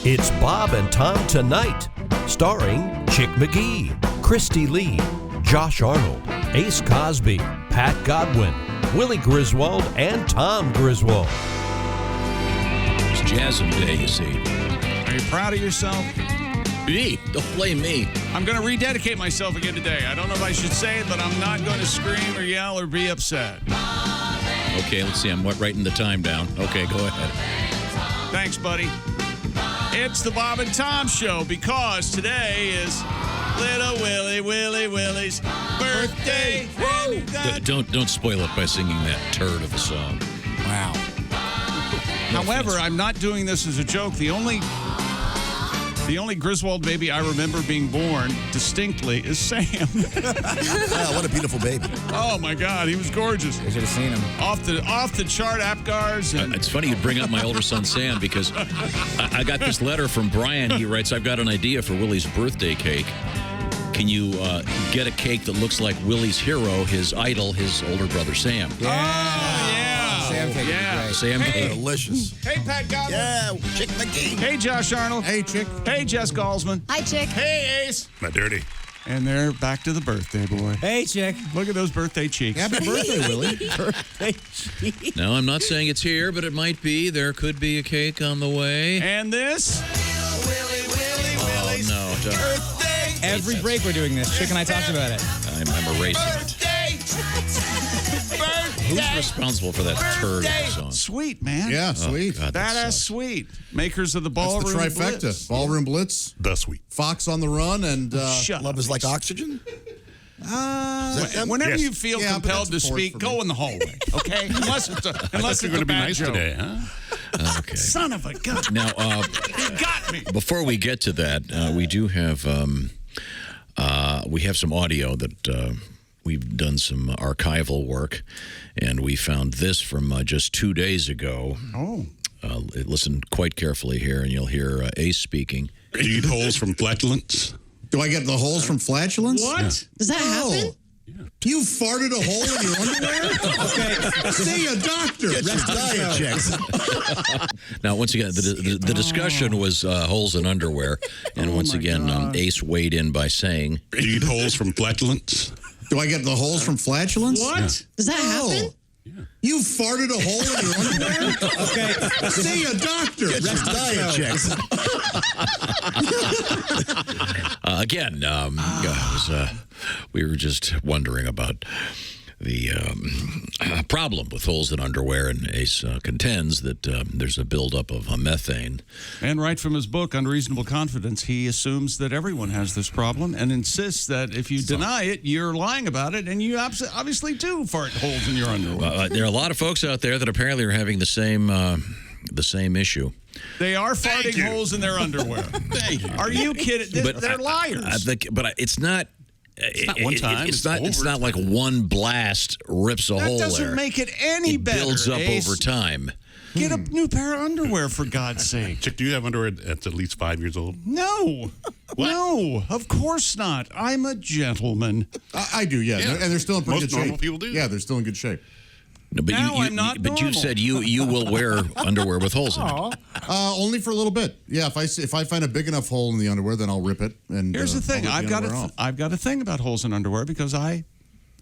It's Bob and Tom Tonight, starring Chick McGee, Christy Lee, Josh Arnold, Ace Cosby, Pat Godwin, Willie Griswold, and Tom Griswold. It's Jasm Day, you see. Are you proud of yourself? Me? Don't blame me. I'm going to rededicate myself again today. I don't know if I should say it, but I'm not going to scream or yell or be upset. Okay, let's see. I'm writing the time down. Okay, go ahead. Thanks, buddy. It's the Bob and Tom Show because today is little Willie's birthday. Don't spoil it by singing that turd of a song. Wow. However, I'm not doing this as a joke. The only Griswold baby I remember being born distinctly is Sam. Oh, what a beautiful baby. Oh, my God. He was gorgeous. You should have seen him. Off the chart Apgars. And It's funny you bring up my older son, Sam, because I got this letter from Brian. He writes, I've got an idea for Willie's birthday cake. Can you get a cake that looks like Willie's hero, his idol, his older brother, Sam? Oh, yeah. Sam cake. Yeah. Sam cake. Delicious. Hey, Pat Godwin. Yeah, Chick McGee. Hey, Josh Arnold. Hey, Chick. Hey, Jess Galsman. Hi, Chick. Hey, Ace. Not dirty. And they're back to the birthday boy. Hey, Chick. Look at those birthday cheeks. Happy birthday, Willie. Birthday cheek. No, I'm not saying it's here, but it might be. There could be a cake on the way. And this? Oh, no. Don't. Birthday. Every break we're doing this. Chick and I talked about it. I'm erasing it. Who's responsible for that turd of a song? Sweet, man. Yeah, sweet. God, that Badass sucks. sweet. Makers of the That's Ballroom the trifecta. Blitz. Ballroom Blitz, The sweet. Fox on the Run, and Shut Love up. is Like Oxygen. Whenever Yes. you feel Yeah, but compelled to that's fourth speak, for go me. in the hallway, okay? Unless it's a You're bad going to be nice joke. today, huh? Okay. Son of a gun. Now, You got me. before we get to that, we do have some audio that we've done some archival work, and we found this from just 2 days ago. Oh. Listen quite carefully here, and you'll hear Ace speaking. Do you eat holes from flatulence? Do I get the holes from flatulence? What? Does that happen? You farted a hole in your underwear? Okay. See a doctor. Get your diet checked. Now, once again, the discussion was holes in underwear, and once again, Ace weighed in by saying, Do you eat holes from flatulence? Do I get the holes from flatulence? What? Does that happen? You farted a hole in your underwear? Okay. See a doctor. Get your diet checked. Again, we were just wondering about the problem with holes in underwear, and Ace contends that there's a buildup of methane. And right from his book, Unreasonable Confidence, he assumes that everyone has this problem and insists that if you deny it, you're lying about it, and you obviously do fart holes in your underwear. There are a lot of folks out there that apparently are having the same issue. They are farting holes in their underwear. Thank you. Are you kidding? They're liars. But it's not. It's not one time. It's not like one blast rips a hole That there. doesn't make it any better. It builds up Ace. over time. Get a new pair of underwear, for God's sake. Chick, do you have underwear that's at least 5 years old? No. No, of course not. I'm a gentleman. I do, yeah. Yeah. And they're still in pretty Most good shape. normal people do. Yeah, they're still in good shape. No, but Now I'm not But you normal. said you will wear underwear with holes in it. Only for a little bit. Yeah, if I find a big enough hole in the underwear, then I'll rip it. And Here's the thing. I'll rip the underwear off. I've got a thing about holes in underwear because I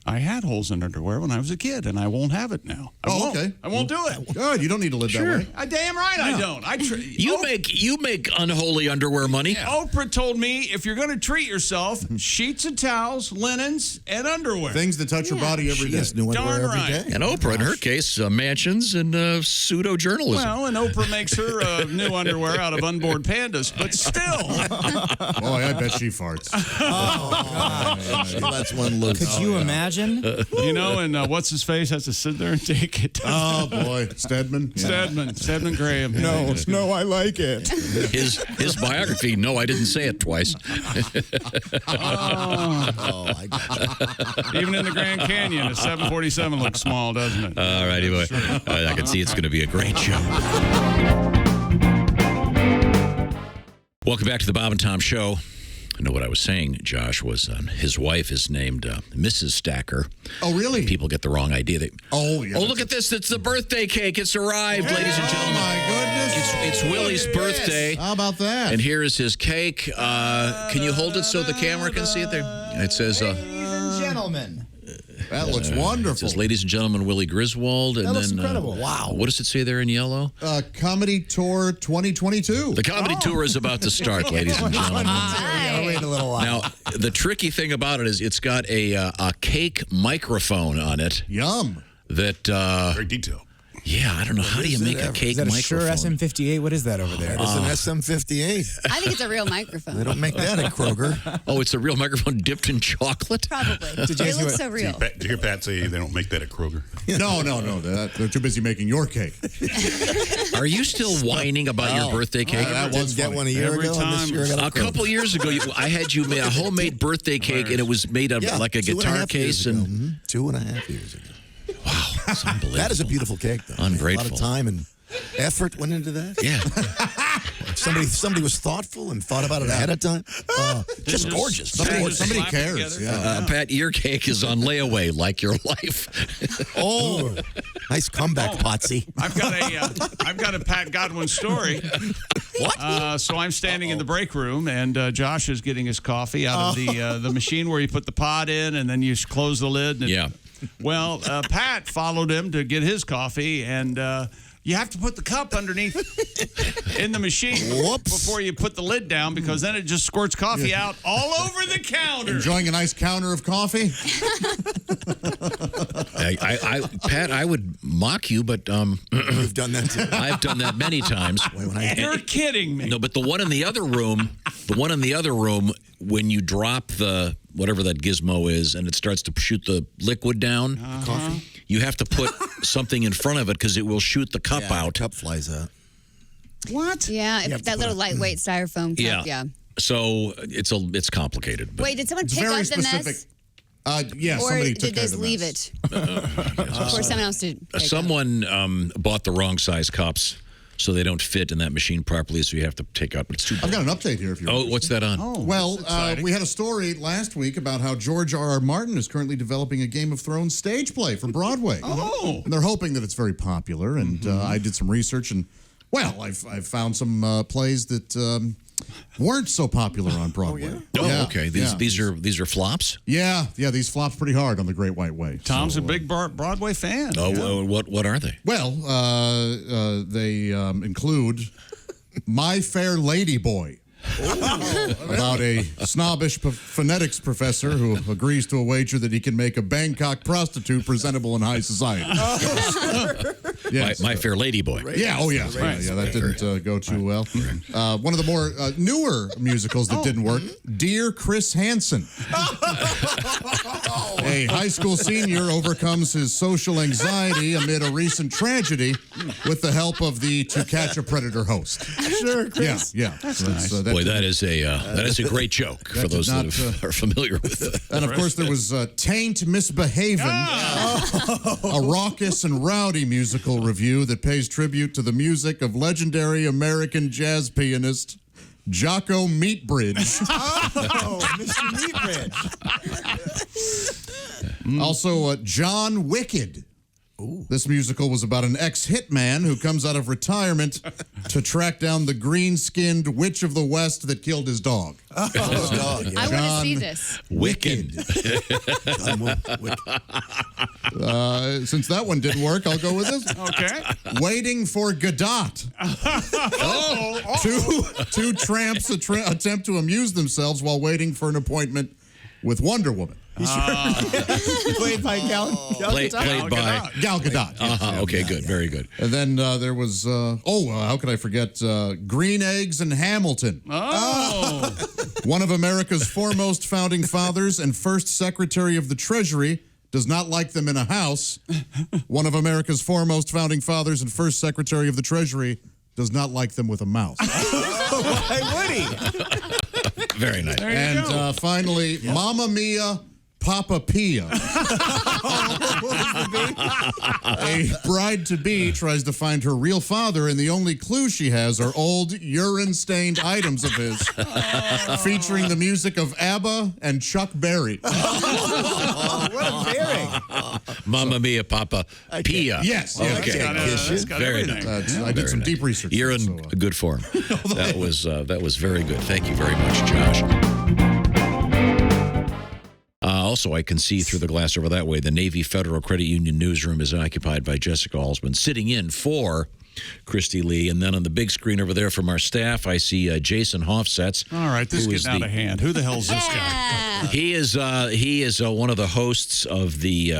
had holes in underwear when I was a kid, and I won't have it now. I won't. Okay. I won't do it. Good. You don't need to live that way. Damn right I don't. You make unholy underwear money. Oprah told me if you're going to treat yourself, sheets of towels, linens, and underwear. Things that touch your body every day. New Darn right. And Oprah, in her case, mansions and pseudo-journalism. Well, and Oprah makes her new underwear out of unborn pandas, but still. Boy, I bet she farts. That's one look. Could you imagine? You know, and what's his face has to sit there and take it. Oh boy, Stedman. Stedman Graham. No, I like it. His biography. No, I didn't say it twice. I got you. Even in the Grand Canyon, a 747 looks small, doesn't it? All right, anyway, I can see it's going to be a great show. Welcome back to the Bob and Tom Show. I know what I was saying, Josh, was his wife is named Mrs. Stacker. Oh, really? People get the wrong idea. Oh, yeah. Oh, look at this. It's the birthday cake. It's arrived, ladies and gentlemen. Oh, my goodness. It's Willie's birthday. How about that? And here is his cake. Can you hold it so the camera can see it there? It says, Ladies and gentlemen. That looks it wonderful. says, ladies and gentlemen, Willie Griswold. And That looks then, incredible. Wow. What does it say there in yellow? Comedy Tour 2022. The comedy tour is about to start, ladies and gentlemen. I'll wait a little while. Now, the tricky thing about it is it's got a cake microphone on it Yum. that, Very detailed. yeah, I don't know. How do you make a cake Is that a Shure microphone? SM58? What is that over there? It's an SM58. I think it's a real microphone. They don't make that at Kroger. Oh, it's a real microphone dipped in chocolate? Probably. Did you It see looks what- so real. Did you hear Pat say they don't make that at Kroger? No. They're too busy making your cake. Are you still whining about your birthday cake? that Didn't was get funny. one a year Every ago, and this time. year I got A a Kroger. couple years ago, I had you make a homemade birthday cake, and it was made of like a 2.5 guitar years case. ago. And 2.5 years ago. wow, it's unbelievable. That is a beautiful cake, though. Ungrateful. A lot of time and effort went into that. Yeah. Somebody was thoughtful and thought about it ahead of time. Just gorgeous. Just Somebody slap it cares. together. Yeah. Pat, your cake is on layaway like your life. Oh, nice comeback, Potsy. I've got a Pat Godwin story. What? So I'm standing in the break room, and Josh is getting his coffee out of the machine where you put the pot in, and then you close the lid. And Yeah. Well, Pat followed him to get his coffee, and you have to put the cup underneath in the machine before you put the lid down, because then it just squirts coffee out all over the counter. Enjoying a nice counter of coffee? Pat, I would mock you, but You've done that too. I've done that many times. You're kidding me. No, but the one in the other room, when you drop the whatever that gizmo is, and it starts to shoot the liquid down, Coffee? you have to put something in front of it because it will shoot the cup out. Cup flies out. What? Yeah, if that little lightweight styrofoam cup. Yeah. So it's complicated. But Wait, did someone It's pick very up the specific. mess? Yeah, Or somebody took did care they of the leave mess. it? Or someone else did pick up? someone bought the wrong size cups, so they don't fit in that machine properly. So you have to take out. It's too. I've got an update here if you're Oh, what's that on? Well, we had a story last week about how George R.R. Martin is currently developing a Game of Thrones stage play for Broadway. Oh. And they're hoping that it's very popular. And I did some research, and, well, I've found some plays that weren't so popular on Broadway. Oh, Yeah, okay. yeah. These are flops. Yeah, these flopped pretty hard on the Great White Way. Tom's So, a big Broadway fan. Oh, what are they? Well, they include My Fair Lady Boy. About a snobbish phonetics professor who agrees to a wager that he can make a Bangkok prostitute presentable in high society. Yes. My Fair Lady Boy. Yeah, oh yeah. Yeah, that didn't go too well. One of the more newer musicals that didn't work, Dear Chris Hansen. A high school senior overcomes his social anxiety amid a recent tragedy with the help of the To Catch a Predator host. Sure, Chris. Yeah. That's nice. Boy, that is a great joke for those not, that are familiar with it. And of course, there was Taint Misbehavin', a raucous and rowdy musical review that pays tribute to the music of legendary American jazz pianist Jocko Meatbridge. Oh, Mr. Meatbridge. Also, John Wicked. This musical was about an ex-hitman who comes out of retirement to track down the green-skinned witch of the West that killed his dog. I want to see this. Wicked. Since that one didn't work, I'll go with this. Okay. Waiting for Godot. Two tramps attempt to amuse themselves while waiting for an appointment with Wonder Woman. Played by Gal Played by. Gal Gadot. Okay, good. Very good. And then there was, how could I forget, Green Eggs and Hamilton. Oh. One of America's foremost founding fathers and first Secretary of the Treasury does not like them in a house. One of America's foremost founding fathers and first Secretary of the Treasury does not like them with a mouse. Why would he? Very nice. And finally, Mamma Mia, Papa Pia. A bride-to-be tries to find her real father, and the only clue she has are old, urine-stained items of his, featuring the music of ABBA and Chuck Berry. What a pairing. Mamma Mia, Papa Pia. Yes. Okay. It's got Very everything. nice. I did some deep research. You're in good form. That was very good. Thank you very much, Josh. Also, I can see through the glass over that way. The Navy Federal Credit Union newsroom is occupied by Jessica Alsman, sitting in for Christy Lee. And then on the big screen over there from our staff, I see Jason Hoffsetz. All right, this is getting out of hand. Who the hell's this guy? He is one of the hosts of the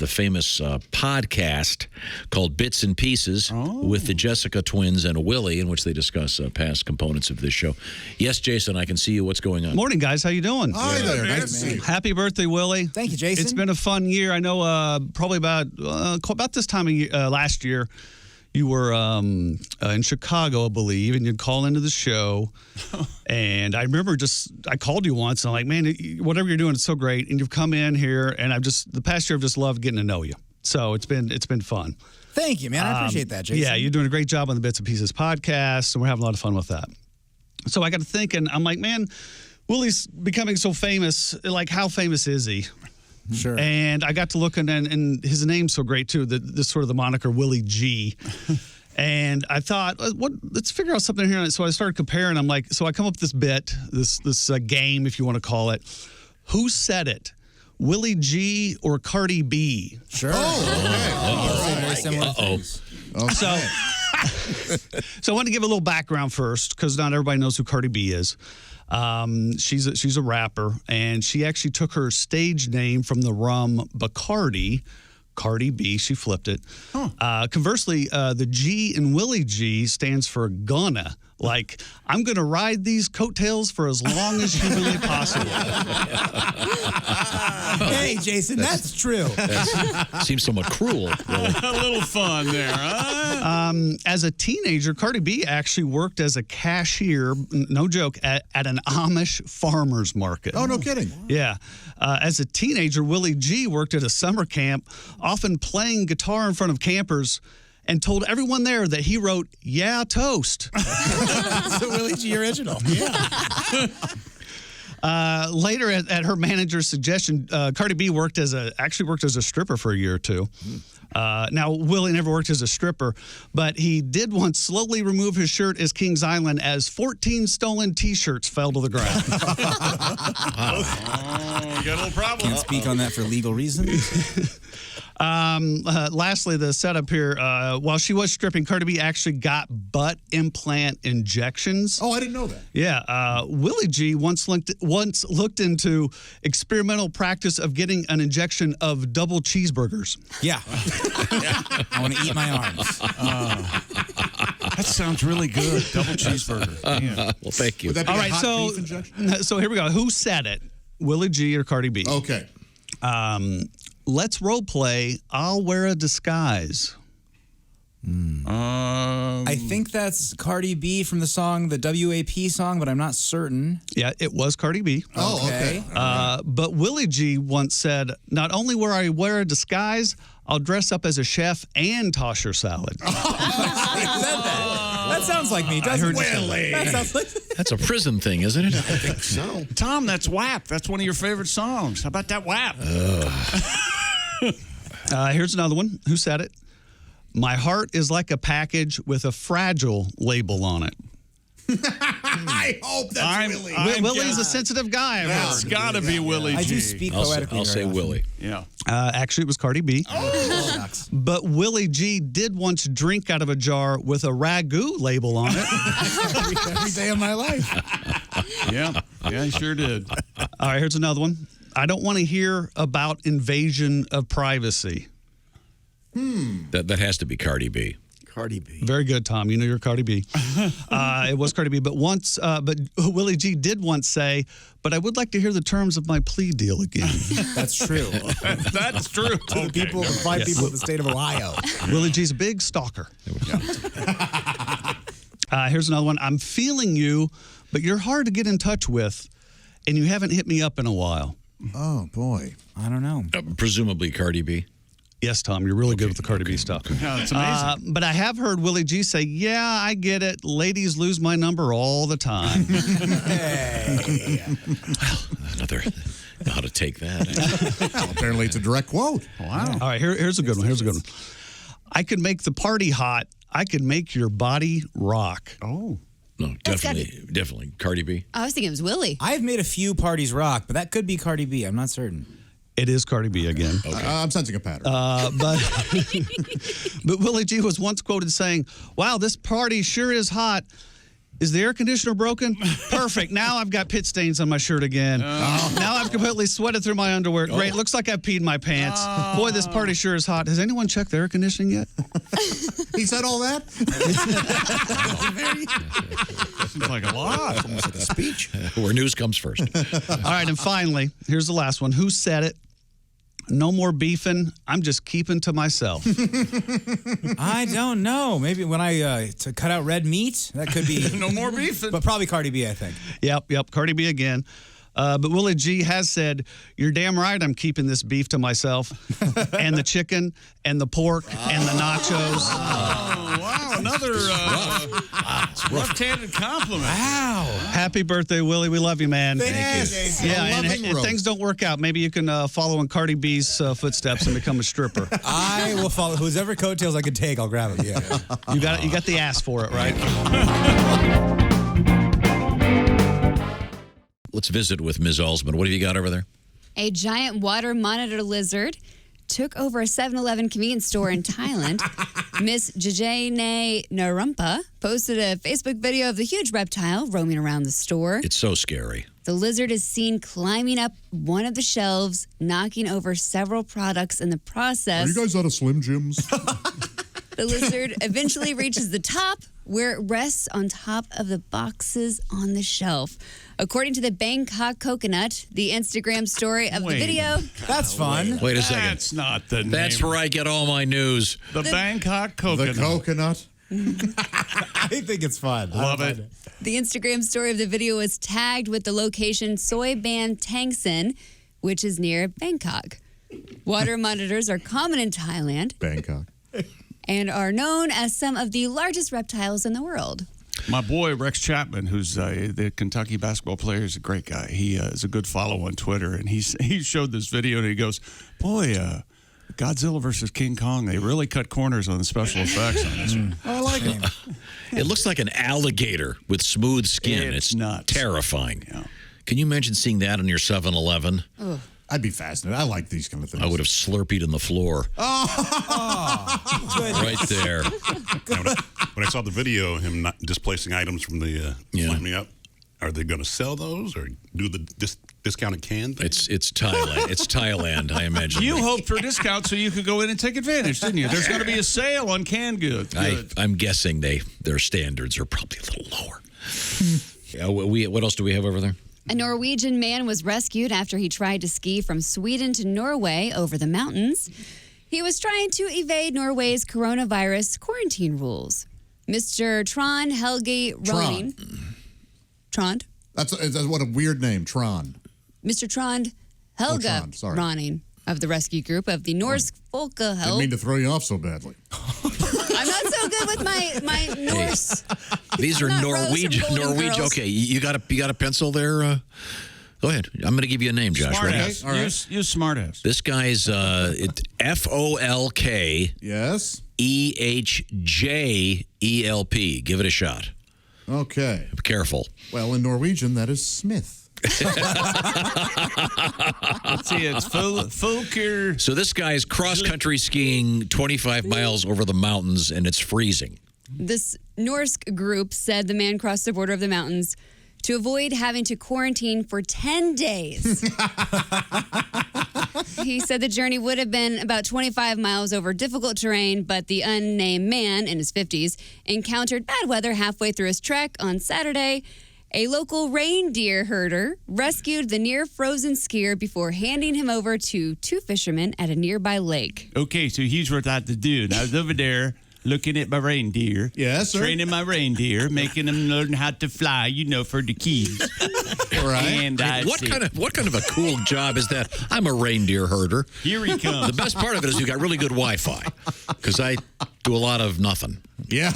famous podcast called Bits and Pieces with the Jessica twins and a Willie, in which they discuss past components of this show. Yes, Jason, I can see you. What's going on? Morning, guys. How you doing? Hi there. Nice to see you. Happy birthday, Willie. Thank you, Jason. It's been a fun year. I know probably about this time of year, last year, you were in Chicago, I believe, and you'd call into the show. And I remember I called you once, and I'm like, man, whatever you're doing, it's so great. And you've come in here, and the past year I've just loved getting to know you. So it's been fun. Thank you, man. I appreciate that, Jason. Yeah, you're doing a great job on the Bits and Pieces podcast, and we're having a lot of fun with that. So I got to thinking, I'm like, man, Willie's becoming so famous. Like, how famous is he? Sure. And I got to looking, and his name's so great too. This sort of the moniker Willie G. And I thought, let's figure out something here. So I started comparing. I'm like, so I come up with this bit, this game, if you want to call it. Who said it? Willie G or Cardi B? Sure. Very similar things. So I want to give a little background first, because not everybody knows who Cardi B is. She's a rapper, and she actually took her stage name from the rum Bacardi. Cardi B, she flipped it. Conversely, the G in Willie G stands for gonna. Like, I'm going to ride these coattails for as long as humanly possible. Hey, Jason, that's true. That seems somewhat cruel, really. A little fun there, huh? As a teenager, Cardi B actually worked as a cashier, no joke, at an Amish farmer's market. Oh, no kidding. Yeah. As a teenager, Willie G worked at a summer camp, often playing guitar in front of campers, and told everyone there that he wrote, "Yeah, toast." It's the Willie G original. Yeah. Later, at her manager's suggestion, Cardi B actually worked as a stripper for a year or two. Now, Willie never worked as a stripper, but he did once slowly remove his shirt as Kings Island as 14 stolen T-shirts fell to the ground. Got a little problem. Can't speak on that for legal reasons. Lastly, the setup here, while she was stripping, Cardi B actually got butt implant injections. Oh, I didn't know that. Yeah. Willie G once looked into experimental practice of getting an injection of double cheeseburgers. Yeah. I want to eat my arms. That sounds really good. Double cheeseburger. Well, thank you. Would that be All a right, hot beef injection? so here we go. Who said it? Willie G or Cardi B? Okay. Let's role play. I'll wear a disguise. I think that's Cardi B from the song, the WAP song, but I'm not certain. Yeah, it was Cardi B. Oh, okay. But Willie G once said, "Not only will I wear a disguise, I'll dress up as a chef and toss your salad." That sounds like me, doesn't it? Willie. That sounds like... That's a prison thing, isn't it? I think So, Tom, that's WAP. That's one of your favorite songs. How about that WAP? Here's another one. Who said it? My heart is like a package with a fragile label on it. I hope that's Willie. Willie's a sensitive guy. I've heard. It's got to be Willie G. I do speak poetically. I'll say very often. Willie. Yeah. Actually, it was Cardi B. Shucks. But Willie G did once drink out of a jar with a ragu label on it. Every day of my life. Yeah. Yeah, he sure did. All right, here's another one. I don't want to hear about invasion of privacy. That has to be Cardi B. Cardi B. Very good, Tom. You know you're Cardi B. It was Cardi B. But Willie G did once say, "But I would like to hear the terms of my plea deal again." That's true. That's true. To the people, the five people of the state of Ohio. Willie G's a big stalker. Here's another one. I'm feeling you, but you're hard to get in touch with, and you haven't hit me up in a while. Oh, boy. I don't know. Presumably Cardi B. Yes, Tom, you're really good with the Cardi B stuff. Yeah, it's amazing. But I have heard Willie G say, yeah, I get it. Ladies lose my number all the time. Another how to take that. Well, apparently it's a direct quote. Wow. All right, here's a good one. Here's a good one. I could make the party hot. I could make your body rock. Oh. No, definitely Cardi B. I was thinking it was Willie. I've made a few parties rock, but that could be Cardi B. I'm not certain. It is Cardi B again. I'm sensing a pattern. But Willie G was once quoted saying, wow, this party sure is hot. Is the air conditioner broken? Perfect. Now I've got pit stains on my shirt again. Now I've completely sweated through my underwear. Great. Looks like I peed my pants. Boy, this party sure is hot. Has anyone checked the air conditioning yet? He said all that? Seems like a lot. Almost like a speech. Where news comes first. All right, and finally, here's the last one. Who said it? No more beefing. I'm just keeping to myself. I don't know. Maybe when I to cut out red meat, that could be No more beefing. But probably Cardi B, I think. Yep. Cardi B again. But Willie G has said, you're damn right I'm keeping this beef to myself. And the chicken and the pork and the nachos. Oh, wow. Another left-handed compliment. Wow. Happy birthday, Willie. We love you, man. Thank you. Yeah, and loving if roast. things don't work out, maybe you can follow in Cardi B's footsteps and become a stripper. I will follow whoever coattails I can take. I'll grab it. Yeah. You got the ass for it, right? Let's visit with Ms. Alsman. What have you got over there? A giant water monitor lizard took over a 7-Eleven convenience store in Thailand. Miss Jajane Narumpa posted a Facebook video of the huge reptile roaming around the store. It's so scary. The lizard is seen climbing up one of the shelves, knocking over several products in the Are process. you guys out of Slim Jims? The lizard eventually reaches the top, where it rests on top of the boxes on the shelf. According to the Bangkok Coconut, the Instagram story of the video. That's fun. Wait a second. That's not the name. That's where I get all my news. The Bangkok Coconut. The coconut? I think it's fun. Love it. The Instagram story of the video was tagged with the location Soi Ban Tangsin, which is near Bangkok. Water monitors are common in Thailand Bangkok. and are known as some of the largest reptiles in the world. My boy, Rex Chapman, who's the Kentucky basketball player, is a great guy. He is a good follow on Twitter, and he showed this video, and he goes, boy, Godzilla versus King Kong, they really cut corners on the special effects on this one. I like it. It looks like an alligator with smooth skin. It's nuts. Terrifying. Yeah. Can you imagine seeing that on your 7-Eleven? I'd be fascinated. I like these kind of things. I would have slurpeed in the floor. Right there. When I saw the video, him not displacing items from the lining up, are they going to sell those or do the discounted can thing? It's Thailand. It's Thailand, I imagine. You hoped for a discount so you could go in and take advantage, didn't you? There's going to be a sale on canned goods. I'm guessing their standards are probably a little lower. What else do we have over there? A Norwegian man was rescued after he tried to ski from Sweden to Norway over the mountains. He was trying to evade Norway's coronavirus quarantine rules. Mr. Trond Helge Roning. Trond? That's what a weird name, Tron. Mr. Trond Helge Trond, sorry. Roning of the rescue group of the Norsk Didn't Folkehelp. mean to throw you off so badly. I'm not so good with my Norse. These are I'm not Rose from Golden Norwegian. Girls. Okay, you got a pencil there? Go ahead. I'm going to give you a name, Josh. Ready? Smartass. All right. Use smartass. This guy's Folk Yes? EHJELP. Give it a shot. Okay. Be careful. Well, in Norwegian, that is Smith. Let's see, it's Fulker. So this guy's cross-country skiing 25 miles over the mountains, and it's freezing. This Norsk group said the man crossed the border of the mountains to avoid having to quarantine for 10 days. He said the journey would have been about 25 miles over difficult terrain, but the unnamed man in his 50s encountered bad weather halfway through his trek on Saturday. A local reindeer herder rescued the near-frozen skier before handing him over to two fishermen at a nearby lake. Okay, so here's what I had to do. And I was over there looking at my reindeer. Yes, sir. Training my reindeer, making them learn how to fly, for the kids. Right. And that's What kind of a cool job is that? I'm a reindeer herder. Here he comes. The best part of it is you got really good Wi-Fi because I do a lot of nothing. Yeah.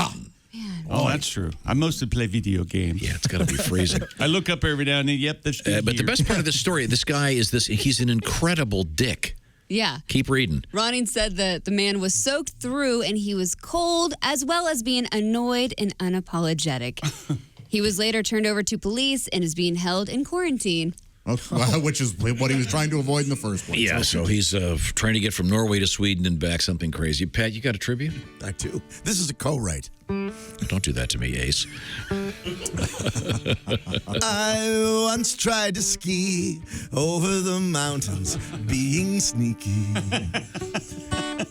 Oh, that's true. I mostly play video games. Yeah, it's got to be freezing. I look up every now and then. Yep, that's But the best part of this story, this guy is he's an incredible dick. Yeah. Keep reading. Ronning said that the man was soaked through and he was cold, as well as being annoyed and unapologetic. He was later turned over to police and is being held in quarantine. Which is what he was trying to avoid in the first place. Yeah, so he's trying to get from Norway to Sweden and back, something crazy. Pat, you got a trivia? I do. This is a co-write. Don't do that to me, Ace. I once tried to ski over the mountains, being sneaky.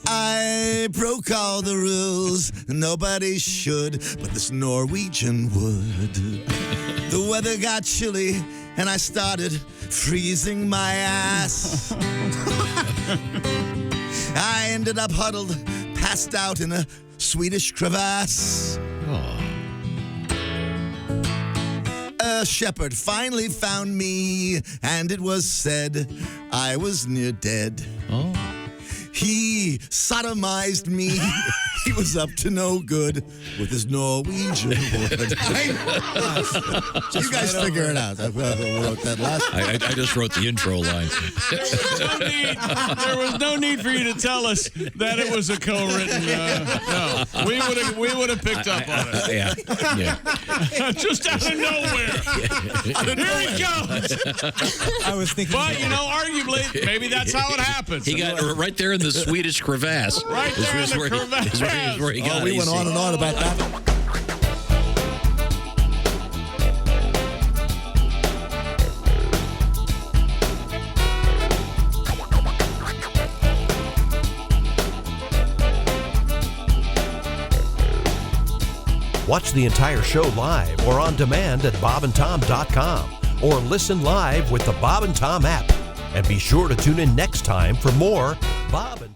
I broke all the rules, nobody should, but this Norwegian would. The weather got chilly, and I started freezing my ass. I ended up huddled, passed out in a Swedish crevasse. A shepherd finally found me, and it was said I was near dead. Oh. He sodomized me. He was up to no good with his Norwegian wood. You guys figure it out. I wrote that last. I just wrote the intro line. There was no need for you to tell us that it was a co-written. No, we would have picked up on it. Yeah. Just out of nowhere. Here he comes. I was thinking. But arguably, maybe that's how it happens. He got right there in the Swedish crevasse. Right there in the crevasse. Where he got we went on and on about that. Watch the entire show live or on demand at bobandtom.com or listen live with the Bob and Tom app. And be sure to tune in next time for more Bob and